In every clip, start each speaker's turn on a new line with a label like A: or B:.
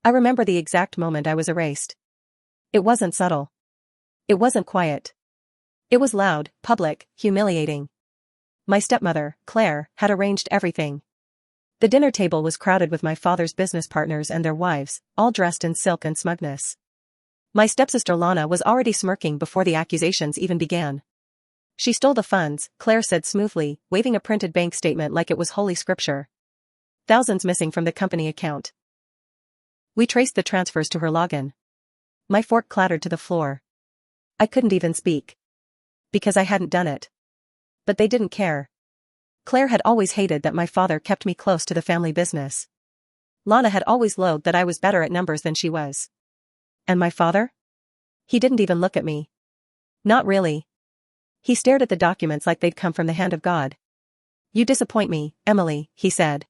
A: I remember the exact moment I was erased. It wasn't subtle. It wasn't quiet. It was loud, public, humiliating. My stepmother, Claire, had arranged everything. The dinner table was crowded with my father's business partners and their wives, all dressed in silk and smugness. My stepsister Lana was already smirking before the accusations even began. She stole the funds, Claire said smoothly, waving a printed bank statement like it was holy scripture. Thousands missing from the company account. We traced the transfers to her login. My fork clattered to the floor. I couldn't even speak. Because I hadn't done it. But they didn't care. Claire had always hated that my father kept me close to the family business. Lana had always loathed that I was better at numbers than she was. And my father? He didn't even look at me. Not really. He stared at the documents like they'd come from the hand of God. You disappoint me, Emily, he said.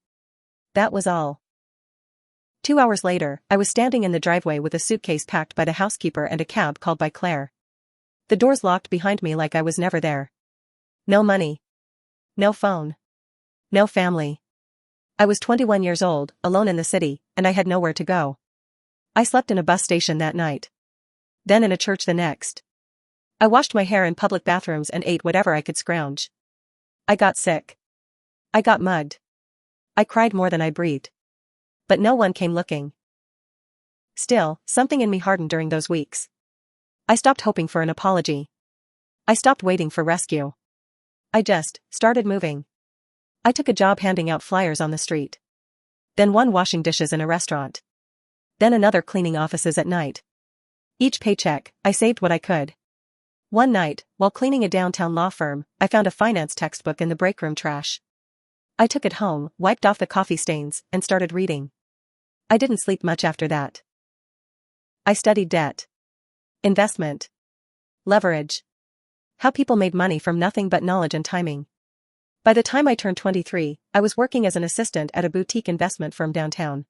A: That was all. 2 hours later, I was standing in the driveway with a suitcase packed by the housekeeper and a cab called by Claire. The doors locked behind me like I was never there. No money. No phone. No family. I was 21 years old, alone in the city, and I had nowhere to go. I slept in a bus station that night. Then in a church the next. I washed my hair in public bathrooms and ate whatever I could scrounge. I got sick. I got mugged. I cried more than I breathed. But no one came looking. Still, something in me hardened during those weeks. I stopped hoping for an apology. I stopped waiting for rescue. I just started moving. I took a job handing out flyers on the street. Then one washing dishes in a restaurant. Then another cleaning offices at night. Each paycheck, I saved what I could. One night, while cleaning a downtown law firm, I found a finance textbook in the break room trash. I took it home, wiped off the coffee stains, and started reading. I didn't sleep much after that. I studied debt. Investment. Leverage. How people made money from nothing but knowledge and timing. By the time I turned 23, I was working as an assistant at a boutique investment firm downtown.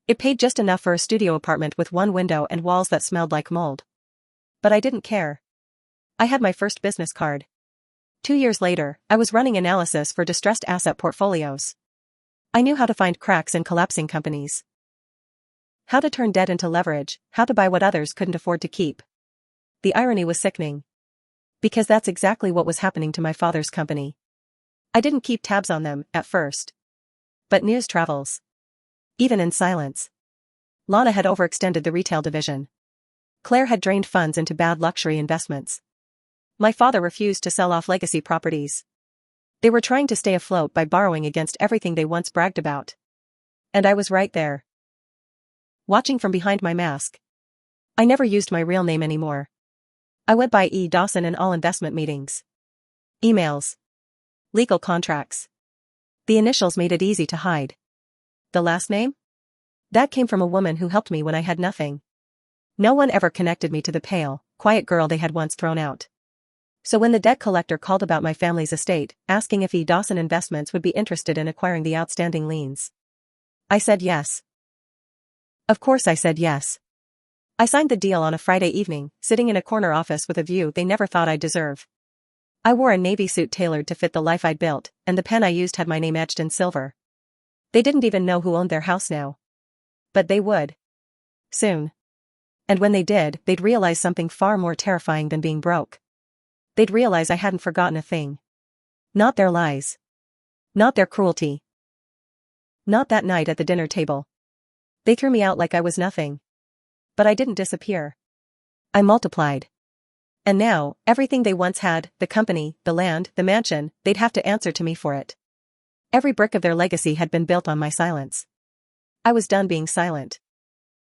A: It paid just enough for a studio apartment with one window and walls that smelled like mold. But I didn't care. I had my first business card. 2 years later, I was running analysis for distressed asset portfolios. I knew how to find cracks in collapsing companies. How to turn debt into leverage, how to buy what others couldn't afford to keep. The irony was sickening. Because that's exactly what was happening to my father's company. I didn't keep tabs on them, at first. But news travels. Even in silence. Lana had overextended the retail division. Claire had drained funds into bad luxury investments. My father refused to sell off legacy properties. They were trying to stay afloat by borrowing against everything they once bragged about. And I was right there. Watching from behind my mask. I never used my real name anymore. I went by E. Dawson in all investment meetings. Emails. Legal contracts. The initials made it easy to hide. The last name? That came from a woman who helped me when I had nothing. No one ever connected me to the pale, quiet girl they had once thrown out. So when the debt collector called about my family's estate, asking if E. Dawson Investments would be interested in acquiring the outstanding liens, I said yes. Of course I said yes. I signed the deal on a Friday evening, sitting in a corner office with a view they never thought I'd deserve. I wore a navy suit tailored to fit the life I'd built, and the pen I used had my name etched in silver. They didn't even know who owned their house now. But they would. Soon. And when they did, they'd realize something far more terrifying than being broke. They'd realize I hadn't forgotten a thing. Not their lies. Not their cruelty. Not that night at the dinner table. They threw me out like I was nothing. But I didn't disappear. I multiplied. And now, everything they once had, the company, the land, the mansion, they'd have to answer to me for it. Every brick of their legacy had been built on my silence. I was done being silent.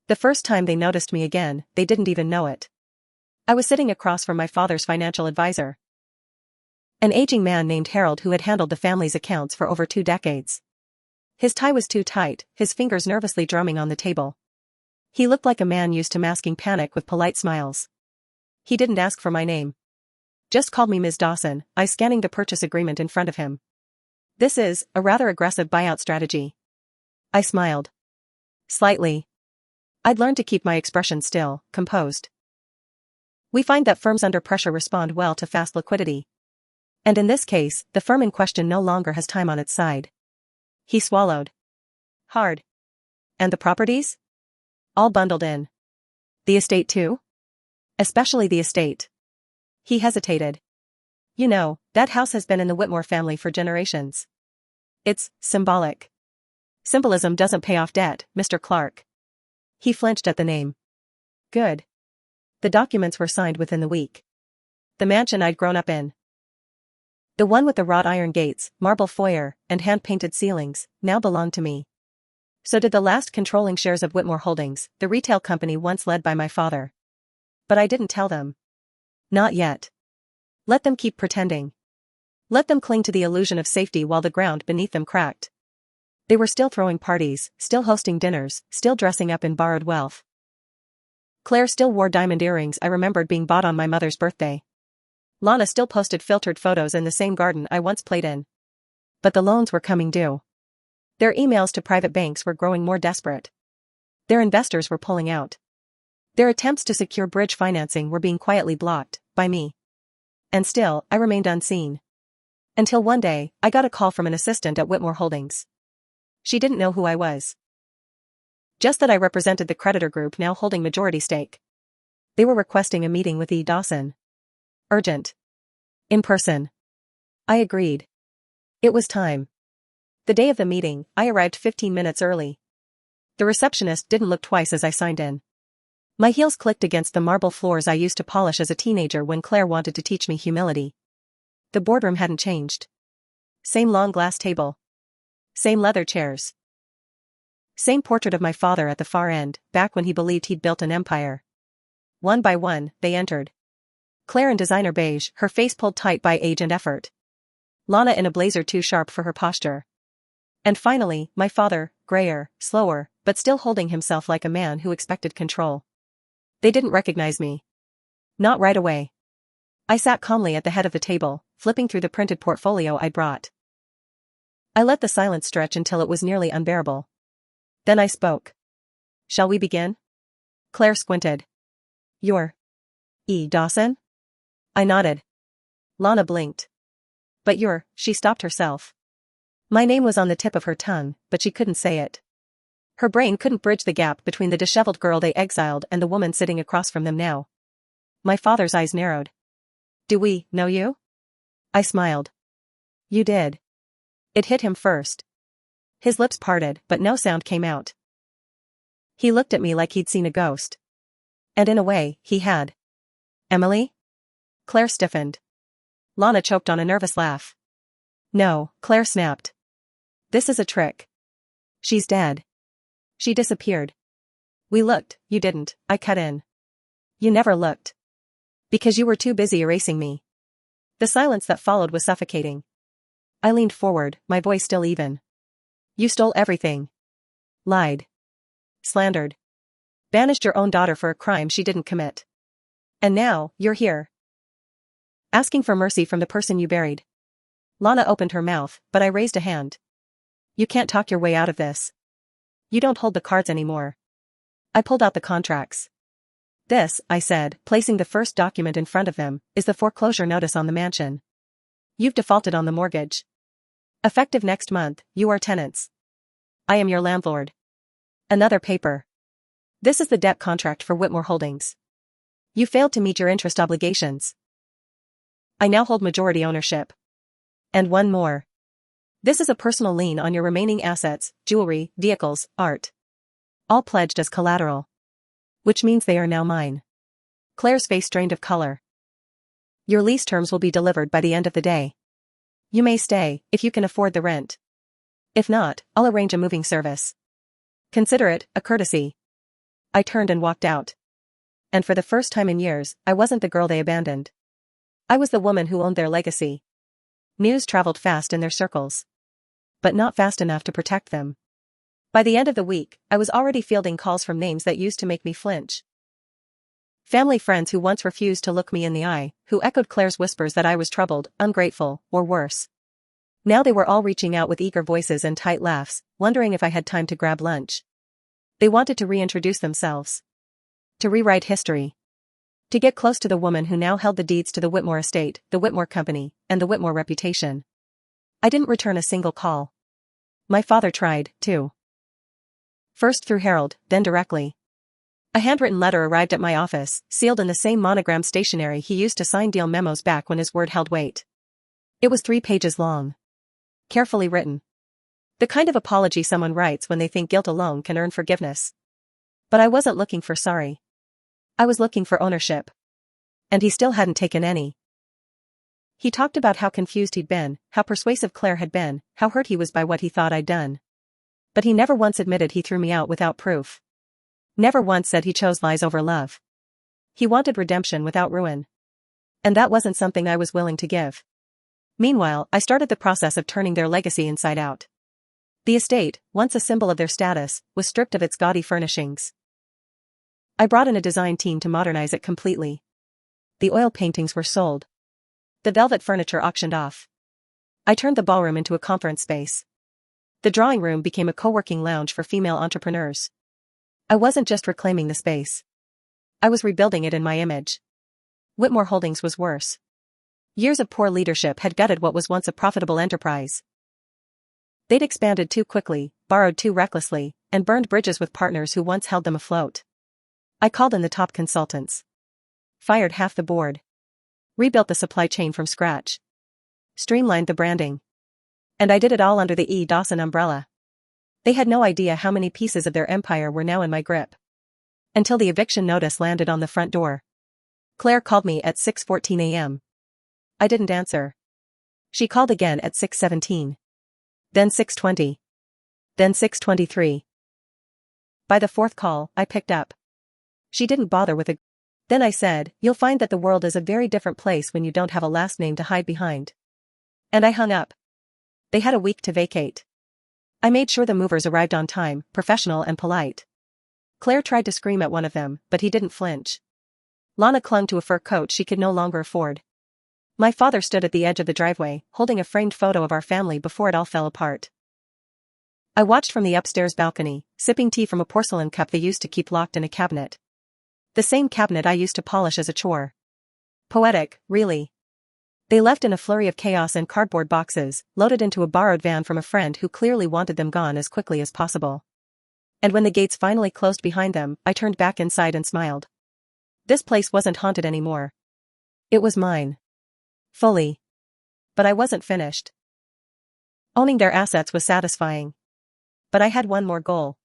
A: The first time they noticed me again, they didn't even know it. I was sitting across from my father's financial advisor. An aging man named Harold who had handled the family's accounts for over 2 decades. His tie was too tight, his fingers nervously drumming on the table. He looked like a man used to masking panic with polite smiles. He didn't ask for my name. Just called me Ms. Dawson, I scanning the purchase agreement in front of him. This is a rather aggressive buyout strategy. I smiled. Slightly. I'd learned to keep my expression still, composed. We find that firms under pressure respond well to fast liquidity. And in this case, the firm in question no longer has time on its side. He swallowed. Hard. And the properties? All bundled in. The estate too? Especially the estate. He hesitated. You know, that house has been in the Whitmore family for generations. It's symbolic. Symbolism doesn't pay off debt, Mr. Clark. He flinched at the name. Good. The documents were signed within the week. The mansion I'd grown up in. The one with the wrought iron gates, marble foyer, and hand-painted ceilings, now belonged to me. So did the last controlling shares of Whitmore Holdings, the retail company once led by my father. But I didn't tell them. Not yet. Let them keep pretending. Let them cling to the illusion of safety while the ground beneath them cracked. They were still throwing parties, still hosting dinners, still dressing up in borrowed wealth. Claire still wore diamond earrings I remembered being bought on my mother's birthday. Lana still posted filtered photos in the same garden I once played in. But the loans were coming due. Their emails to private banks were growing more desperate. Their investors were pulling out. Their attempts to secure bridge financing were being quietly blocked, by me. And still, I remained unseen. Until one day, I got a call from an assistant at Whitmore Holdings. She didn't know who I was. Just that I represented the creditor group now holding majority stake. They were requesting a meeting with E. Dawson. Urgent. In person. I agreed. It was time. The day of the meeting, I arrived 15 minutes early. The receptionist didn't look twice as I signed in. My heels clicked against the marble floors I used to polish as a teenager when Claire wanted to teach me humility. The boardroom hadn't changed. Same long glass table. Same leather chairs. Same portrait of my father at the far end, back when he believed he'd built an empire. One by one, they entered. Claire in designer beige, her face pulled tight by age and effort. Lana in a blazer too sharp for her posture. And finally, my father, grayer, slower, but still holding himself like a man who expected control. They didn't recognize me. Not right away. I sat calmly at the head of the table, flipping through the printed portfolio I'd brought. I let the silence stretch until it was nearly unbearable. Then I spoke. Shall we begin? Claire squinted. You're E. Dawson? I nodded. Lana blinked. But she stopped herself. My name was on the tip of her tongue, but she couldn't say it. Her brain couldn't bridge the gap between the disheveled girl they exiled and the woman sitting across from them now. My father's eyes narrowed. Do we know you? I smiled. You did. It hit him first. His lips parted, but no sound came out. He looked at me like he'd seen a ghost. And in a way, he had. Emily? Claire stiffened. Lana choked on a nervous laugh. No, Claire snapped. This is a trick. She's dead. She disappeared. We looked, you didn't, I cut in. You never looked. Because you were too busy erasing me. The silence that followed was suffocating. I leaned forward, my voice still even. You stole everything. Lied. Slandered. Banished your own daughter for a crime she didn't commit. And now, you're here. Asking for mercy from the person you buried. Lana opened her mouth, but I raised a hand. You can't talk your way out of this. You don't hold the cards anymore. I pulled out the contracts. This, I said, placing the first document in front of them, is the foreclosure notice on the mansion. You've defaulted on the mortgage. Effective next month, you are tenants. I am your landlord. Another paper. This is the debt contract for Whitmore Holdings. You failed to meet your interest obligations. I now hold majority ownership. And one more. This is a personal lien on your remaining assets, jewelry, vehicles, art. All pledged as collateral. Which means they are now mine. Claire's face drained of color. Your lease terms will be delivered by the end of the day. You may stay, if you can afford the rent. If not, I'll arrange a moving service. Consider it a courtesy. I turned and walked out. And for the first time in years, I wasn't the girl they abandoned. I was the woman who owned their legacy. News traveled fast in their circles. But not fast enough to protect them. By the end of the week, I was already fielding calls from names that used to make me flinch. Family friends who once refused to look me in the eye, who echoed Claire's whispers that I was troubled, ungrateful, or worse. Now they were all reaching out with eager voices and tight laughs, wondering if I had time to grab lunch. They wanted to reintroduce themselves. To rewrite history. To get close to the woman who now held the deeds to the Whitmore estate, the Whitmore company, and the Whitmore reputation. I didn't return a single call. My father tried, too. First through Harold, then directly. A handwritten letter arrived at my office, sealed in the same monogram stationery he used to sign deal memos back when his word held weight. It was 3 pages long. Carefully written. The kind of apology someone writes when they think guilt alone can earn forgiveness. But I wasn't looking for sorry. I was looking for ownership. And he still hadn't taken any. He talked about how confused he'd been, how persuasive Claire had been, how hurt he was by what he thought I'd done. But he never once admitted he threw me out without proof. Never once said he chose lies over love. He wanted redemption without ruin. And that wasn't something I was willing to give. Meanwhile, I started the process of turning their legacy inside out. The estate, once a symbol of their status, was stripped of its gaudy furnishings. I brought in a design team to modernize it completely. The oil paintings were sold. The velvet furniture auctioned off. I turned the ballroom into a conference space. The drawing room became a co-working lounge for female entrepreneurs. I wasn't just reclaiming the space. I was rebuilding it in my image. Whitmore Holdings was worse. Years of poor leadership had gutted what was once a profitable enterprise. They'd expanded too quickly, borrowed too recklessly, and burned bridges with partners who once held them afloat. I called in the top consultants. Fired half the board. Rebuilt the supply chain from scratch. Streamlined the branding. And I did it all under the E. Dawson umbrella. They had no idea how many pieces of their empire were now in my grip. Until the eviction notice landed on the front door. Claire called me at 6:14 a.m. I didn't answer. She called again at 6:17. Then 6:20. Then 6:23. By the 4th call, I picked up. She didn't bother with a... Then I said, "You'll find that the world is a very different place when you don't have a last name to hide behind." And I hung up. They had a week to vacate. I made sure the movers arrived on time, professional and polite. Claire tried to scream at one of them, but he didn't flinch. Lana clung to a fur coat she could no longer afford. My father stood at the edge of the driveway, holding a framed photo of our family before it all fell apart. I watched from the upstairs balcony, sipping tea from a porcelain cup they used to keep locked in a cabinet. The same cabinet I used to polish as a chore. Poetic, really. They left in a flurry of chaos and cardboard boxes, loaded into a borrowed van from a friend who clearly wanted them gone as quickly as possible. And when the gates finally closed behind them, I turned back inside and smiled. This place wasn't haunted anymore. It was mine. Fully. But I wasn't finished. Owning their assets was satisfying. But I had one more goal.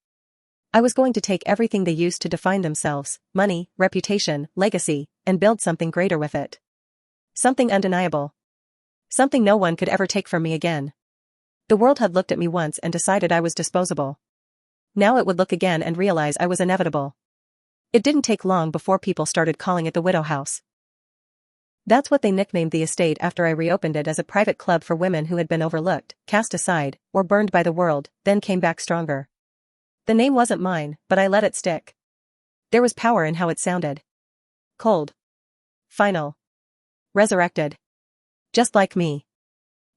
A: I was going to take everything they used to define themselves, money, reputation, legacy, and build something greater with it. Something undeniable. Something no one could ever take from me again. The world had looked at me once and decided I was disposable. Now it would look again and realize I was inevitable. It didn't take long before people started calling it the Widow House. That's what they nicknamed the estate after I reopened it as a private club for women who had been overlooked, cast aside, or burned by the world, then came back stronger. The name wasn't mine, but I let it stick. There was power in how it sounded. Cold. Final. Resurrected. Just like me.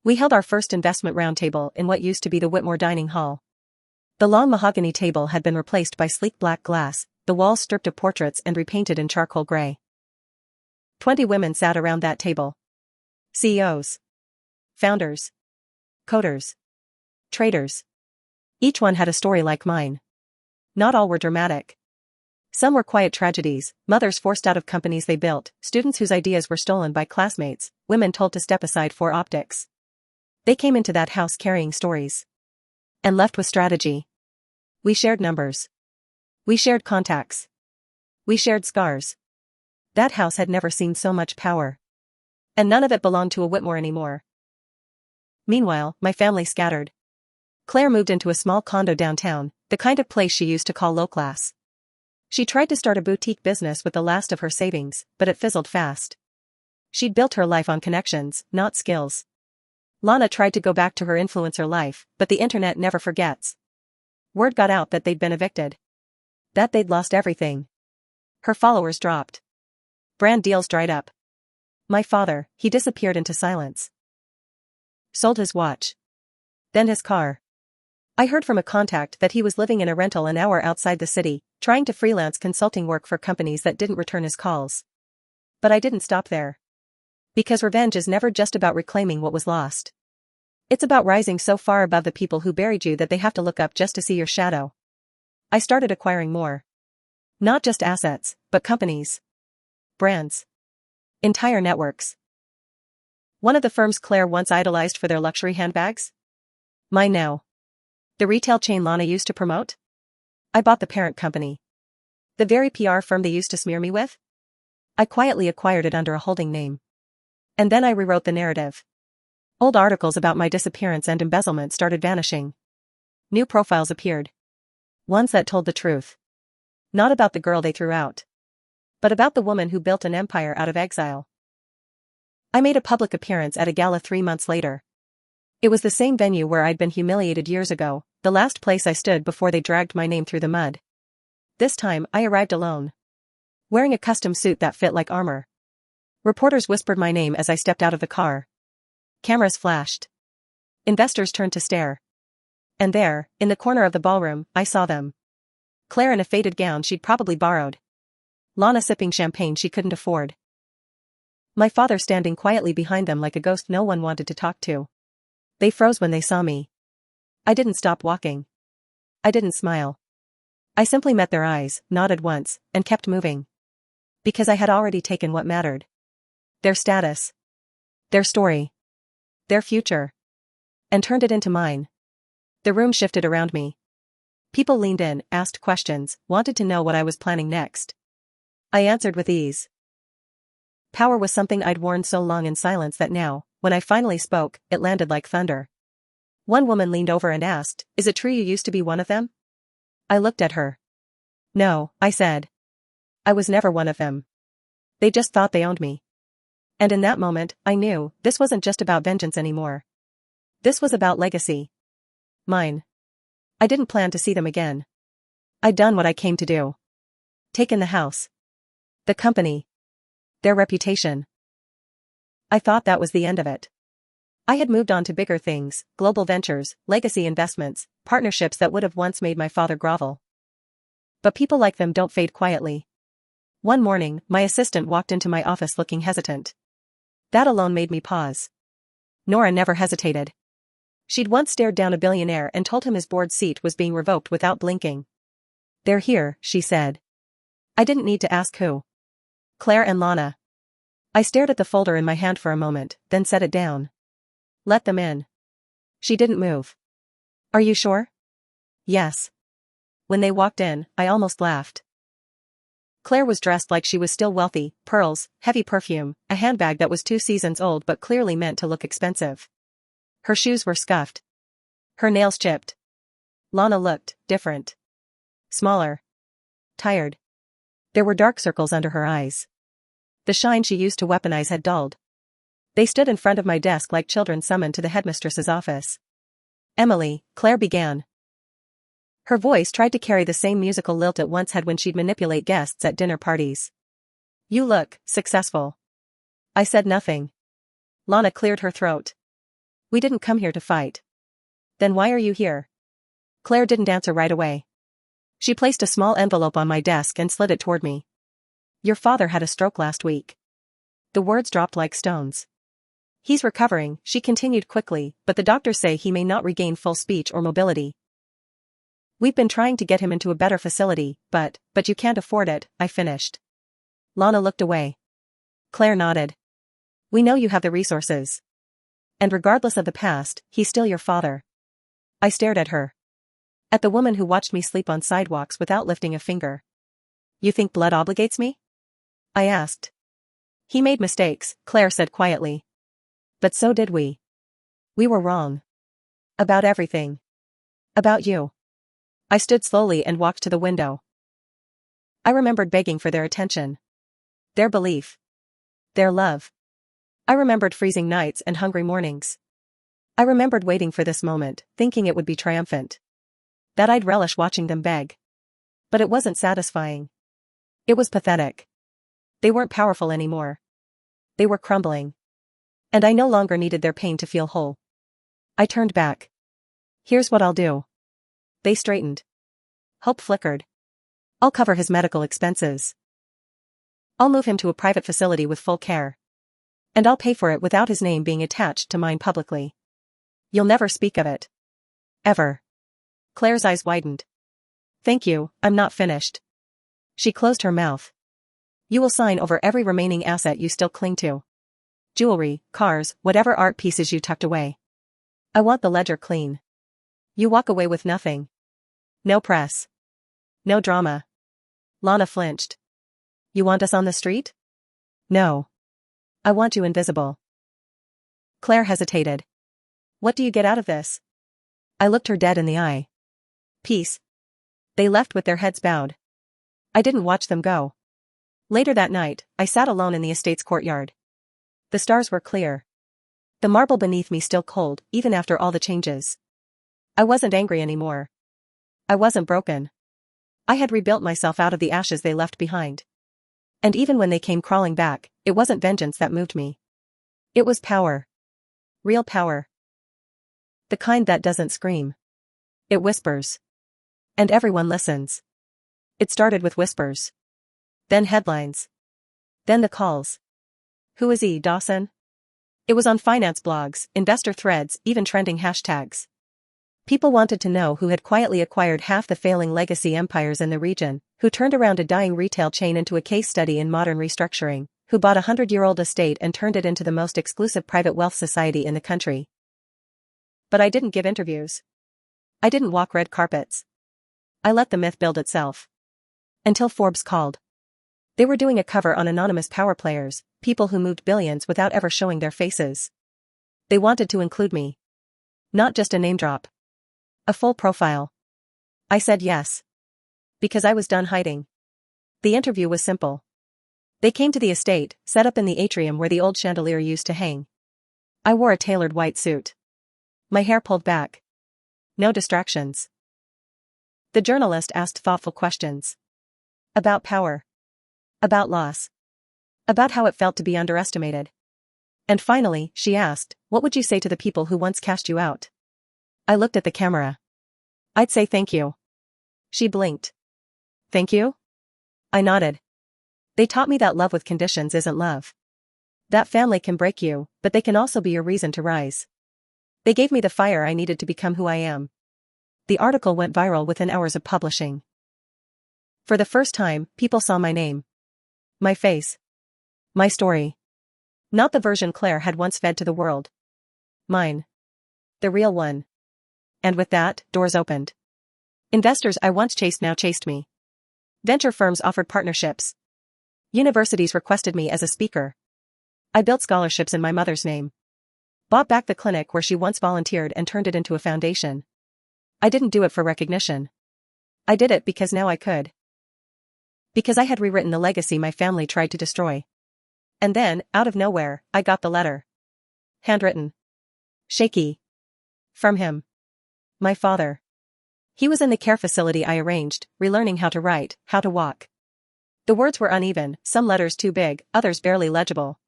A: We held our first investment roundtable in what used to be the Whitmore Dining Hall. The long mahogany table had been replaced by sleek black glass, the walls stripped of portraits and repainted in charcoal gray. 20 women sat around that table. CEOs. Founders. Coders. Traders. Each one had a story like mine. Not all were dramatic. Some were quiet tragedies, mothers forced out of companies they built, students whose ideas were stolen by classmates, women told to step aside for optics. They came into that house carrying stories. And left with strategy. We shared numbers. We shared contacts. We shared scars. That house had never seen so much power. And none of it belonged to a Whitmore anymore. Meanwhile, my family scattered. Claire moved into a small condo downtown, the kind of place she used to call low class. She tried to start a boutique business with the last of her savings, but it fizzled fast. She'd built her life on connections, not skills. Lana tried to go back to her influencer life, but the internet never forgets. Word got out that they'd been evicted. That they'd lost everything. Her followers dropped. Brand deals dried up. My father, he disappeared into silence. Sold his watch. Then his car. I heard from a contact that he was living in a rental an hour outside the city, trying to freelance consulting work for companies that didn't return his calls. But I didn't stop there. Because revenge is never just about reclaiming what was lost. It's about rising so far above the people who buried you that they have to look up just to see your shadow. I started acquiring more. Not just assets, but companies. Brands. Entire networks. One of the firms Claire once idolized for their luxury handbags? Mine now. The retail chain Lana used to promote? I bought the parent company. The very PR firm they used to smear me with? I quietly acquired it under a holding name. And then I rewrote the narrative. Old articles about my disappearance and embezzlement started vanishing. New profiles appeared. Ones that told the truth. Not about the girl they threw out, but about the woman who built an empire out of exile. I made a public appearance at a gala 3 months later. It was the same venue where I'd been humiliated years ago, the last place I stood before they dragged my name through the mud. This time, I arrived alone. Wearing a custom suit that fit like armor. Reporters whispered my name as I stepped out of the car. Cameras flashed. Investors turned to stare. And there, in the corner of the ballroom, I saw them. Claire in a faded gown she'd probably borrowed. Lana sipping champagne she couldn't afford. My father standing quietly behind them like a ghost no one wanted to talk to. They froze when they saw me. I didn't stop walking. I didn't smile. I simply met their eyes, nodded once, and kept moving. Because I had already taken what mattered. Their status. Their story. Their future. And turned it into mine. The room shifted around me. People leaned in, asked questions, wanted to know what I was planning next. I answered with ease. Power was something I'd worn so long in silence that now, when I finally spoke, it landed like thunder. One woman leaned over and asked, "Is it true you used to be one of them?" I looked at her. "No," I said. "I was never one of them. They just thought they owned me." And in that moment, I knew, this wasn't just about vengeance anymore. This was about legacy. Mine. I didn't plan to see them again. I'd done what I came to do. Taken the house. The company. Their reputation. I thought that was the end of it. I had moved on to bigger things, global ventures, legacy investments, partnerships that would have once made my father grovel. But people like them don't fade quietly. One morning, my assistant walked into my office looking hesitant. That alone made me pause. Nora never hesitated. She'd once stared down a billionaire and told him his board seat was being revoked without blinking. "They're here," she said. I didn't need to ask who. Claire and Lana. I stared at the folder in my hand for a moment, then set it down. "Let them in." She didn't move. "Are you sure?" "Yes." When they walked in, I almost laughed. Claire was dressed like she was still wealthy, pearls, heavy perfume, a handbag that was 2 seasons old but clearly meant to look expensive. Her shoes were scuffed. Her nails chipped. Lana looked different. Smaller. Tired. There were dark circles under her eyes. The shine she used to weaponize had dulled. They stood in front of my desk like children summoned to the headmistress's office. "Emily," Claire began. Her voice tried to carry the same musical lilt it once had when she'd manipulate guests at dinner parties. "You look successful." I said nothing. Lana cleared her throat. "We didn't come here to fight." "Then why are you here?" Claire didn't answer right away. She placed a small envelope on my desk and slid it toward me. "Your father had a stroke last week." The words dropped like stones. "He's recovering," she continued quickly, "but the doctors say he may not regain full speech or mobility. We've been trying to get him into a better facility, but you can't afford it," I finished. Lana looked away. Claire nodded. "We know you have the resources. And regardless of the past, he's still your father." I stared at her. At the woman who watched me sleep on sidewalks without lifting a finger. "You think blood obligates me?" I asked. "He made mistakes," Claire said quietly. "But so did we. We were wrong. About everything. About you." I stood slowly and walked to the window. I remembered begging for their attention. Their belief. Their love. I remembered freezing nights and hungry mornings. I remembered waiting for this moment, thinking it would be triumphant. That I'd relish watching them beg. But it wasn't satisfying. It was pathetic. They weren't powerful anymore. They were crumbling. And I no longer needed their pain to feel whole. I turned back. "Here's what I'll do." They straightened. Hope flickered. "I'll cover his medical expenses. I'll move him to a private facility with full care. And I'll pay for it without his name being attached to mine publicly. You'll never speak of it. Ever." Claire's eyes widened. "Thank you, I'm not finished." She closed her mouth. You will sign over every remaining asset you still cling to. Jewelry, cars, whatever art pieces you tucked away. I want the ledger clean. You walk away with nothing. No press. No drama. Lana flinched. You want us on the street? No. I want you invisible. Claire hesitated. What do you get out of this? I looked her dead in the eye. Peace. They left with their heads bowed. I didn't watch them go. Later that night, I sat alone in the estate's courtyard. The stars were clear. The marble beneath me still cold, even after all the changes. I wasn't angry anymore. I wasn't broken. I had rebuilt myself out of the ashes they left behind. And even when they came crawling back, it wasn't vengeance that moved me. It was power. Real power. The kind that doesn't scream. It whispers. And everyone listens. It started with whispers. Then headlines. Then the calls. Who is he, Dawson? It was on finance blogs, investor threads, even trending hashtags. People wanted to know who had quietly acquired half the failing legacy empires in the region, who turned around a dying retail chain into a case study in modern restructuring, who bought a 100-year-old estate and turned it into the most exclusive private wealth society in the country. But I didn't give interviews. I didn't walk red carpets. I let the myth build itself. Until Forbes called. They were doing a cover on anonymous power players, people who moved billions without ever showing their faces. They wanted to include me. Not just a name drop. A full profile. I said yes. Because I was done hiding. The interview was simple. They came to the estate, set up in the atrium where the old chandelier used to hang. I wore a tailored white suit. My hair pulled back. No distractions. The journalist asked thoughtful questions. About power. About loss. About how it felt to be underestimated. And finally, she asked, what would you say to the people who once cast you out? I looked at the camera. I'd say thank you. She blinked. Thank you? I nodded. They taught me that love with conditions isn't love. That family can break you, but they can also be your reason to rise. They gave me the fire I needed to become who I am. The article went viral within hours of publishing. For the first time, people saw my name. My face. My story. Not the version Claire had once fed to the world. Mine. The real one. And with that, doors opened. Investors I once chased now chased me. Venture firms offered partnerships. Universities requested me as a speaker. I built scholarships in my mother's name. Bought back the clinic where she once volunteered and turned it into a foundation. I didn't do it for recognition. I did it because now I could. Because I had rewritten the legacy my family tried to destroy. And then, out of nowhere, I got the letter. Handwritten. Shaky. From him. My father. He was in the care facility I arranged, relearning how to write, how to walk. The words were uneven, some letters too big, others barely legible.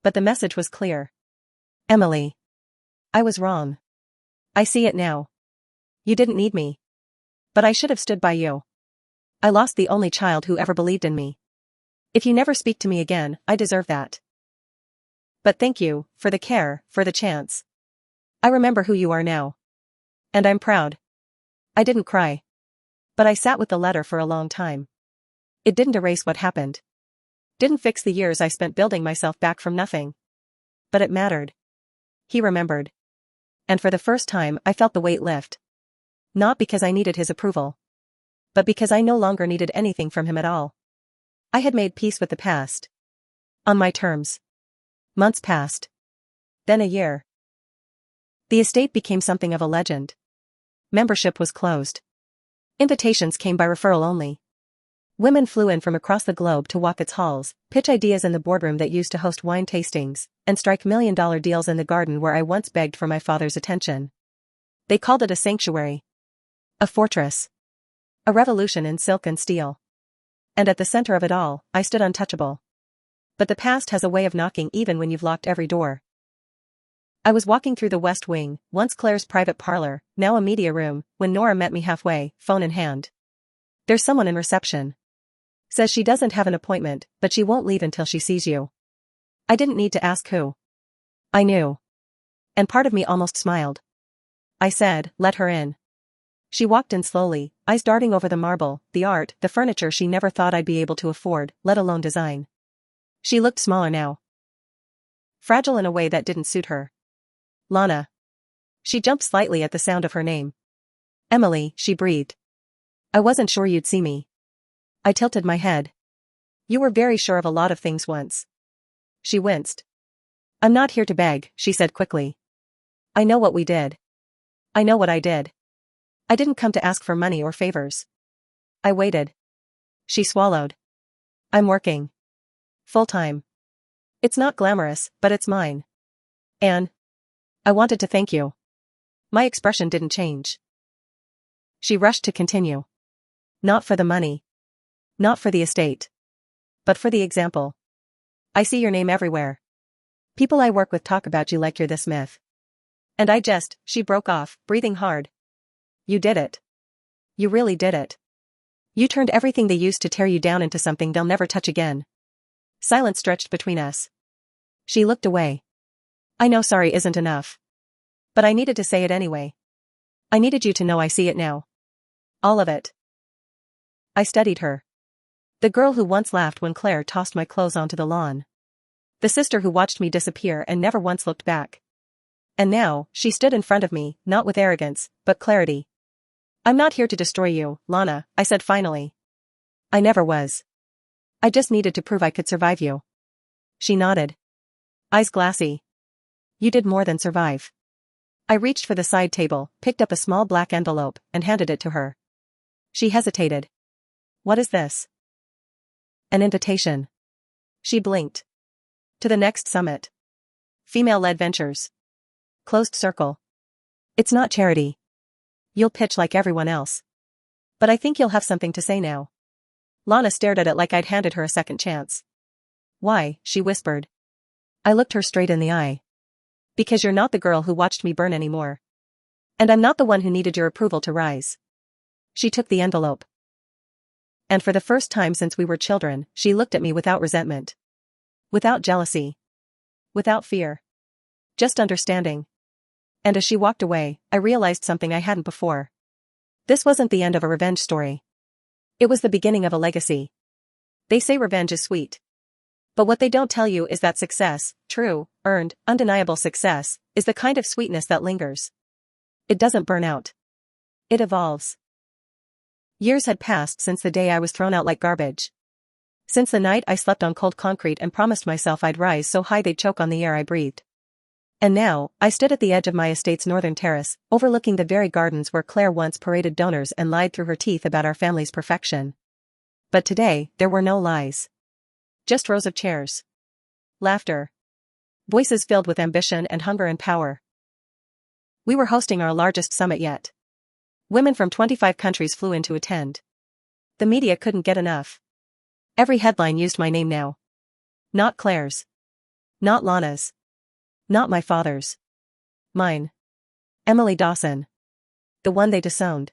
A: But the message was clear. Emily. I was wrong. I see it now. You didn't need me. But I should have stood by you. I lost the only child who ever believed in me. If you never speak to me again, I deserve that. But thank you, for the care, for the chance. I remember who you are now. And I'm proud. I didn't cry. But I sat with the letter for a long time. It didn't erase what happened. Didn't fix the years I spent building myself back from nothing. But it mattered. He remembered. And for the first time I felt the weight lift. Not because I needed his approval. But because I no longer needed anything from him at all. I had made peace with the past. On my terms. Months passed. Then a year. The estate became something of a legend. Membership was closed. Invitations came by referral only. Women flew in from across the globe to walk its halls, pitch ideas in the boardroom that used to host wine tastings, and strike million-dollar deals in the garden where I once begged for my father's attention. They called it a sanctuary. A fortress. A revolution in silk and steel. And at the center of it all, I stood untouchable. But the past has a way of knocking even when you've locked every door. I was walking through the West Wing, once Claire's private parlor, now a media room, when Nora met me halfway, phone in hand. There's someone in reception. Says she doesn't have an appointment, but she won't leave until she sees you. I didn't need to ask who. I knew. And part of me almost smiled. I said, let her in. She walked in slowly, eyes darting over the marble, the art, the furniture she never thought I'd be able to afford, let alone design. She looked smaller now. Fragile in a way that didn't suit her. Lana. She jumped slightly at the sound of her name. Emily, she breathed. I wasn't sure you'd see me. I tilted my head. You were very sure of a lot of things once. She winced. I'm not here to beg, she said quickly. I know what we did. I know what I did. I didn't come to ask for money or favors. I waited. She swallowed. I'm working. Full-time. It's not glamorous, but it's mine. And I wanted to thank you. My expression didn't change. She rushed to continue. Not for the money. Not for the estate. But for the example. I see your name everywhere. People I work with talk about you like you're this myth. And she broke off, breathing hard. You did it. You really did it. You turned everything they used to tear you down into something they'll never touch again. Silence stretched between us. She looked away. I know sorry isn't enough. But I needed to say it anyway. I needed you to know I see it now. All of it. I studied her. The girl who once laughed when Claire tossed my clothes onto the lawn. The sister who watched me disappear and never once looked back. And now, she stood in front of me, not with arrogance, but clarity. I'm not here to destroy you, Lana, I said finally. I never was. I just needed to prove I could survive you. She nodded. Eyes glassy. You did more than survive. I reached for the side table, picked up a small black envelope, and handed it to her. She hesitated. What is this? An invitation. She blinked. To the next summit. Female-led ventures. Closed circle. It's not charity. You'll pitch like everyone else. But I think you'll have something to say now. Lana stared at it like I'd handed her a second chance. Why, she whispered. I looked her straight in the eye. Because you're not the girl who watched me burn anymore. And I'm not the one who needed your approval to rise. She took the envelope. And for the first time since we were children, she looked at me without resentment. Without jealousy. Without fear. Just understanding. And as she walked away, I realized something I hadn't before. This wasn't the end of a revenge story. It was the beginning of a legacy. They say revenge is sweet. But what they don't tell you is that success, true, earned, undeniable success, is the kind of sweetness that lingers. It doesn't burn out. It evolves. Years had passed since the day I was thrown out like garbage. Since the night I slept on cold concrete and promised myself I'd rise so high they'd choke on the air I breathed. And now, I stood at the edge of my estate's northern terrace, overlooking the very gardens where Claire once paraded donors and lied through her teeth about our family's perfection. But today, there were no lies. Just rows of chairs. Laughter. Voices filled with ambition and hunger and power. We were hosting our largest summit yet. Women from 25 countries flew in to attend. The media couldn't get enough. Every headline used my name now. Not Claire's. Not Lana's. Not my father's. Mine. Emily Dawson. The one they disowned.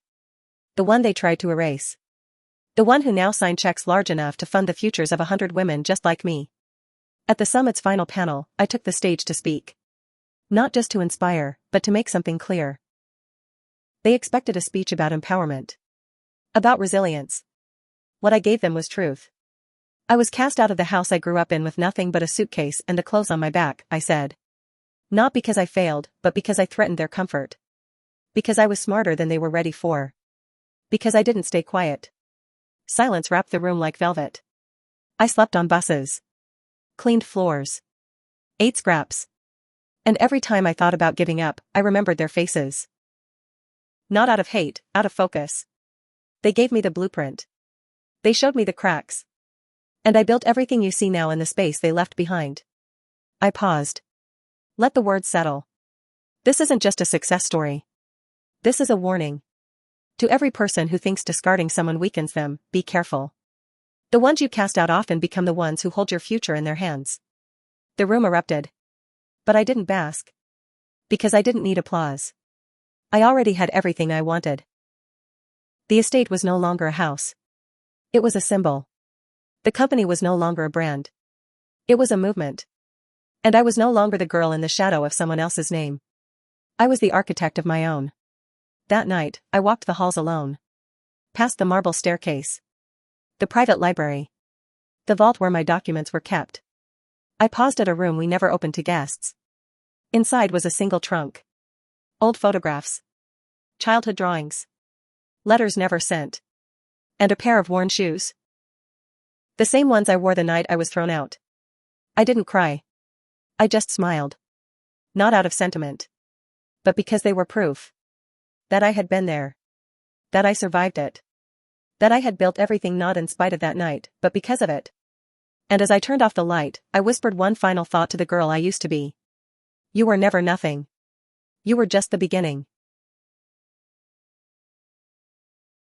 A: The one they tried to erase. The one who now signed checks large enough to fund the futures of 100 women just like me. At the summit's final panel, I took the stage to speak. Not just to inspire, but to make something clear. They expected a speech about empowerment. About resilience. What I gave them was truth. I was cast out of the house I grew up in with nothing but a suitcase and the clothes on my back, I said. Not because I failed, but because I threatened their comfort. Because I was smarter than they were ready for. Because I didn't stay quiet. Silence wrapped the room like velvet. I slept on buses. Cleaned floors. Ate scraps. And every time I thought about giving up, I remembered their faces. Not out of hate, out of focus. They gave me the blueprint. They showed me the cracks. And I built everything you see now in the space they left behind. I paused. Let the words settle. This isn't just a success story. This is a warning. To every person who thinks discarding someone weakens them, be careful. The ones you cast out often become the ones who hold your future in their hands. The room erupted. But I didn't bask. Because I didn't need applause. I already had everything I wanted. The estate was no longer a house. It was a symbol. The company was no longer a brand. It was a movement. And I was no longer the girl in the shadow of someone else's name. I was the architect of my own. That night, I walked the halls alone. Past the marble staircase. The private library. The vault where my documents were kept. I paused at a room we never opened to guests. Inside was a single trunk. Old photographs. Childhood drawings. Letters never sent. And a pair of worn shoes. The same ones I wore the night I was thrown out. I didn't cry. I just smiled. Not out of sentiment. But because they were proof. That I had been there. That I survived it. That I had built everything not in spite of that night, but because of it. And as I turned off the light, I whispered one final thought to the girl I used to be. You were never nothing. You were just the beginning.